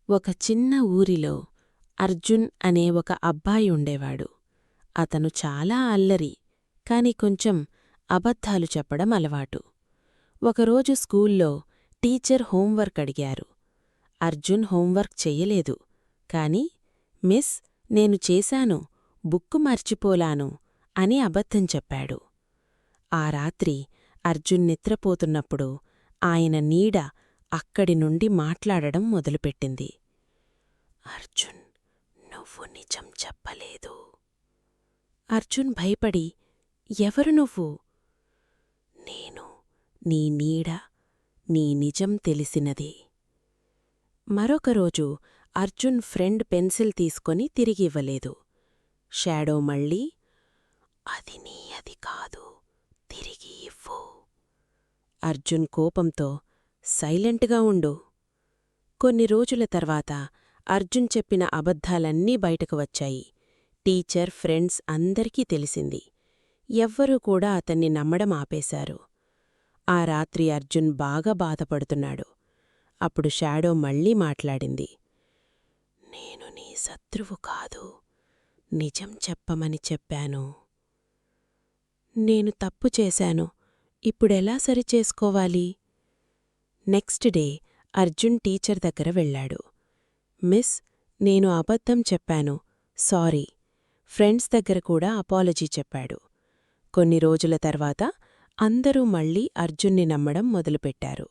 ఒక చిన్న ఊరిలో అర్జున్ అనే ఒక అబ్బాయి ఉండేవాడు. అతను చాలా అల్లరి, కాని కొంచెం అబద్ధాలు చెప్పడం అలవాటు. ఒకరోజు స్కూల్లో టీచర్ హోంవర్క్ అడిగారు. అర్జున్ హోంవర్క్ చెయ్యలేదు. కాని మిస్, నేను చేశాను, బుక్కు మర్చిపోలాను అని అబద్ధం చెప్పాడు. ఆ రాత్రి అర్జున్ నిద్రపోతున్నప్పుడు ఆయన నీడ అక్కడి నుండి మాట్లాడడం మొదలుపెట్టింది. అర్జున్, నువ్వు నిజం చెప్పలేదు. అర్జున్ భయపడి, ఎవరు నువ్వు? నేను, నీ నీడ, నీ నిజం తెలిసినదే. మరొకరోజు అర్జున్ ఫ్రెండ్ పెన్సిల్ తీసుకొని తిరిగివ్వలేదు. షాడో మళ్ళీ, అది నీయది కాదు, తిరిగి ఇవ్వు. అర్జున్ కోపంతో, సైలెంట్గా ఉండు. కొన్ని రోజుల తర్వాత అర్జున్ చెప్పిన అబద్ధాలన్నీ బయటకు వచ్చాయి. టీచర్, ఫ్రెండ్స్ అందరికీ తెలిసింది. ఎవ్వరూ కూడా అతన్ని నమ్మడం ఆపేశారు. ఆ రాత్రి అర్జున్ బాగా బాధపడుతున్నాడు. అప్పుడు షాడో మళ్ళీ మాట్లాడింది. నేను నీ శత్రువు కాదు, నిజం చెప్పమని చెప్పాను. నేను తప్పు చేశాను, ఇప్పుడెలా సరిచేసుకోవాలి? నెక్స్ట్ డే అర్జున్ టీచర్ దగ్గర వెళ్ళాడు. మిస్, నేను అబద్ధం చెప్పాను, సారీ. ఫ్రెండ్స్ దగ్గర కూడా అపాలజీ చెప్పాడు. కొన్ని రోజుల తర్వాత అందరూ మళ్ళీ అర్జున్ని నమ్మడం మొదలుపెట్టారు.